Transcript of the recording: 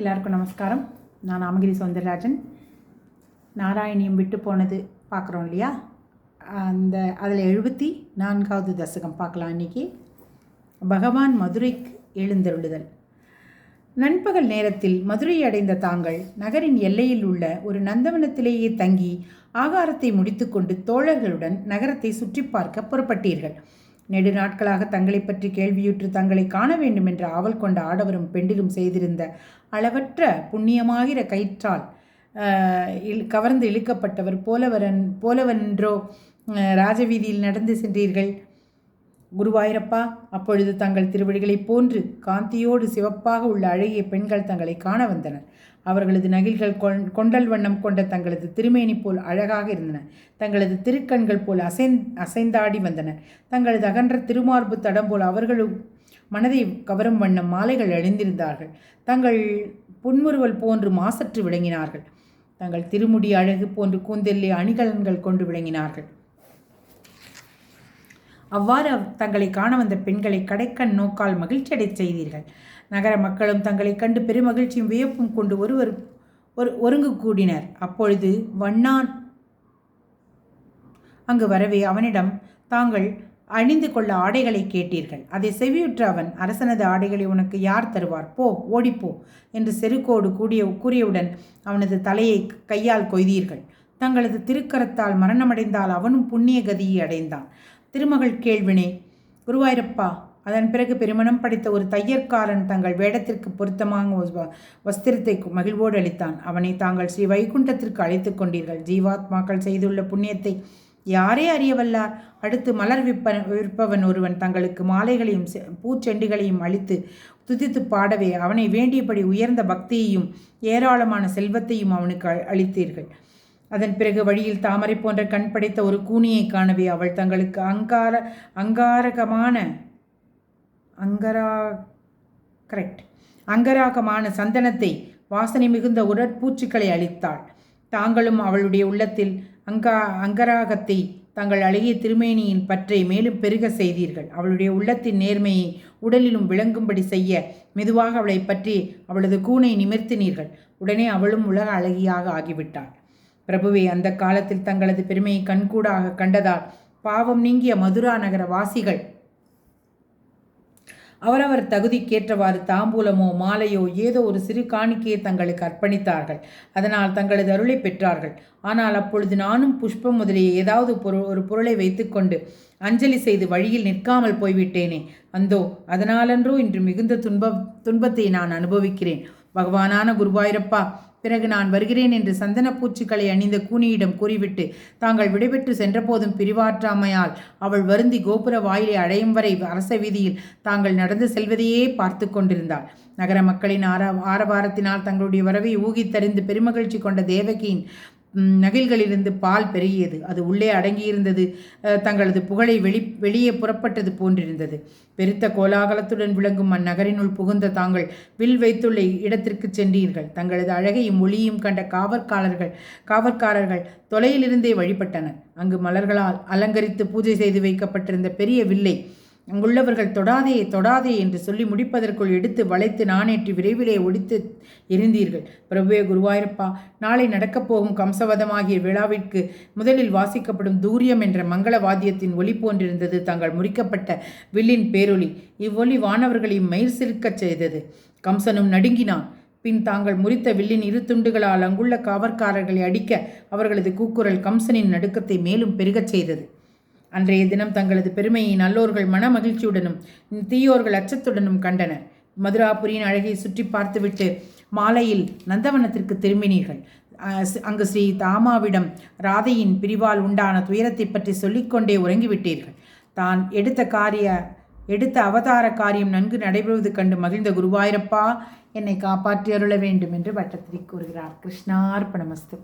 எல்லாருக்கும் நமஸ்காரம். நான் ராமகிரி சௌந்தரராஜன். நாராயணியம் விட்டு போனது பார்க்குறோம் இல்லையா? அதில் 74வது தசகம் பார்க்கலாம். இன்றைக்கி பகவான் மதுரைக்கு எழுந்தருளுதல். நண்பகல் நேரத்தில் மதுரை அடைந்த தாங்கள் நகரின் எல்லையில் உள்ள ஒரு நந்தவனத்திலேயே தங்கி ஆகாரத்தை முடித்துக்கொண்டு தோழர்களுடன் நகரத்தை சுற்றி பார்க்க புறப்பட்டீர்கள். நெடு நாட்களாக தங்களை பற்றி கேள்வியுற்று தங்களை காண வேண்டும் என்ற ஆவல் கொண்ட ஆடவரும் பெண்டிலும் செய்திருந்த அளவற்ற புண்ணியமாகிற கயிற்றால் கவர்ந்து இழுக்கப்பட்டவர் போலவென்றோ ராஜவீதியில் நடந்து சென்றீர்கள். குருவாயூரப்பா, அப்பொழுது தங்கள் திருவடிகளைப் போன்று காந்தியோடு சிவப்பாக உள்ள அழகிய பெண்கள் தங்களை காண வந்தனர். அவர்களது நகில்கள் கொண்டல் வண்ணம் கொண்ட தங்களது திருமேனி போல் அழகாக இருந்தன. தங்களது திருக்கண்கள் போல் அசைந்தாடி வந்தனர். தங்களது அகன்ற திருமார்பு தடம் போல் அவர்களும் மனதை கவரும் வண்ணம் மாலைகள் அணிந்திருந்தார்கள். தங்கள் புன்முறுவல் போன்று மாசற்று விளங்கினார்கள். தங்கள் திருமுடி அழகு போன்று கூந்தெல்லே அணிகலன்கள் கொண்டு விளங்கினார்கள். அவ்வாறு தங்களை காண வந்த பெண்களை கடைக்கண் நோக்கால் மகிழ்ச்சியடைச் செய்தீர்கள். நகர மக்களும் தங்களை கண்டு பெருமகிழ்ச்சியும் வியப்பும் கொண்டு ஒருங்கு கூடினர். அப்பொழுது வண்ணான் அங்கு வரவே அவனிடம் தாங்கள் அணிந்து கொள்ள ஆடைகளை கேட்டீர்கள். அதை செவியுற்ற அவன், அரசனது ஆடைகளை உனக்கு யார் தருவார்? போ, ஓடிப்போ என்று செருக்கோடு கூறியவுடன் அவனது தலையை கையால் கொய்தீர்கள். தங்களது திருக்கரத்தால் மரணமடைந்தால் அவனும் புண்ணிய கதியை அடைந்தான். திருமகள் கேள்வினே, குருவாயூரப்பா, அதன் பிறகு பெருமணம் படைத்த ஒரு தையற்காரன் தங்கள் வேடத்திற்கு பொருத்தமாக வஸ்திரத்தை மகிழ்வோடு அளித்தான். அவனை தாங்கள் ஸ்ரீ வைகுண்டத்திற்கு அழைத்து கொண்டீர்கள். ஜீவாத்மாக்கள் செய்துள்ள புண்ணியத்தை யாரே அறியவல்லார்? அடுத்து மலர் விற்பவன் ஒருவன் தங்களுக்கு மாலைகளையும் பூச்செண்டுகளையும் அளித்து துதித்து பாடவே அவனை வேண்டியபடி உயர்ந்த பக்தியையும் ஏராளமான செல்வத்தையும் அவனுக்கு அளித்தீர்கள். அதன் பிறகு வழியில் தாமரை போன்ற கண் படைத்த ஒரு கூனியை காணவே அவள் தங்களுக்கு அங்கராகமான சந்தனத்தை வாசனை மிகுந்த உடற்பூச்சுக்களை அளித்தாள். தாங்களும் அவளுடைய உள்ளத்தில் அங்கராகத்தை தங்கள் அழகிய திருமேனியின் பற்றை மேலும் பெருக செய்தீர்கள். அவளுடைய உள்ளத்தின் நேர்மையை உடலிலும் விளங்கும்படி செய்ய மெதுவாக அவளை பற்றி அவளது கூனை நிமிர்த்தினீர்கள். உடனே அவளும் உலக அழகியாக ஆகிவிட்டாள். பிரபுவே, அந்த காலத்தில் தங்களது பெருமையை கண்கூடாக கண்டதால் பாவம் நீங்கிய மதுரா நகர வாசிகள் அவரவர் தகுதிக்கேற்றவாறு தாம்பூலமோ மாலையோ ஏதோ ஒரு சிறு காணிக்கையை தங்களுக்கு அர்ப்பணித்தார்கள். அதனால் தங்களது அருளை பெற்றார்கள். ஆனால் அப்பொழுது நானும் புஷ்பம் முதலிய ஏதாவது ஒரு பொருளை வைத்துக்கொண்டு அஞ்சலி செய்து வழியில் நிற்காமல் போய்விட்டேனே. அந்தோ அதனாலன்றோ இன்று மிகுந்த துன்பத்தை நான் அனுபவிக்கிறேன். பகவானான குருவாயூரப்பா, பிறகு நான் வருகிறேன் என்று சந்தன பூச்சிகளை அணிந்த கூனியிடம் கூறிவிட்டு தாங்கள் விடைபெற்று சென்றபோதும் பிரிவாற்றாமையால் அவள் வருந்தி கோபுர வாயிலை அடையும் வரை அரச வீதியில் தாங்கள் நடந்து செல்வதையே பார்த்து கொண்டிருந்தாள். நகர மக்களின் ஆரவாரத்தினால் தங்களுடைய வரவை ஊகித்தறிந்து பெருமகிழ்ச்சி கொண்ட தேவகியின் நகில்களிலிருந்து பால் பெருகியது. அது உள்ளே அடங்கியிருந்தது. தங்களது புகழை வெளியே புறப்பட்டது போன்றிருந்தது. பெருத்த கோலாகலத்துடன் விளங்கும் அந்நகரினுள் புகுந்த தாங்கள் வில் வைத்துள்ள இடத்திற்கு சென்றீர்கள். தங்களது அழகையும் ஒளியும் கண்ட காவற்காரர்கள் தொலையிலிருந்தே வழிபட்டனர். அங்கு மலர்களால் அலங்கரித்து பூஜை செய்து வைக்கப்பட்டிருந்த பெரிய வில்லை அங்குள்ளவர்கள் தொடாதே என்று சொல்லி முடிப்பதற்குள் எடுத்து வளைத்து நாணேற்றி விரைவிலே ஒடித்து எரிந்தீர்கள். பிரபுவே குருவாயூரப்பா, நாளை நடக்கப் போகும் கம்சவதமாகிய விழாவிற்கு முதலில் வாசிக்கப்படும் தூரியம் என்ற மங்கள வாத்தியத்தின் ஒலி போன்றிருந்தது தங்கள் முறிக்கப்பட்ட வில்லின் பேரொலி. இவ்வொலி வானவர்களையும் மயிர் சிலுக்கச் செய்தது. கம்சனும் நடுங்கினான். பின் தாங்கள் முறித்த வில்லின் இரு துண்டுகளால் அங்குள்ள காவற்காரர்களை அடிக்க அவர்களது கூக்குரல் கம்சனின் நடுக்கத்தை மேலும் பெருகச் செய்தது. அன்றைய தினம் தங்களது பெருமையை நல்லோர்கள் மன மகிழ்ச்சியுடனும் தீயோர்கள் அச்சத்துடனும் கண்டனர். மதுராபுரியின் அழகை சுற்றி பார்த்துவிட்டு மாலையில் நந்தவனத்திற்கு திரும்பினீர்கள். அங்கு ஸ்ரீ தாமாவிடம் ராதையின் பிரிவால் உண்டான துயரத்தை பற்றி சொல்லிக்கொண்டே உறங்கிவிட்டீர்கள். தான் எடுத்த அவதார காரியம் நன்கு நடைபெறுவது கண்டு மகிழ்ந்த குருவாயூரப்பா, என்னை காப்பாற்றி அருள வேண்டும் என்று வட்டத்திரி கூறுகிறார். கிருஷ்ணார்ப்பணமஸ்து.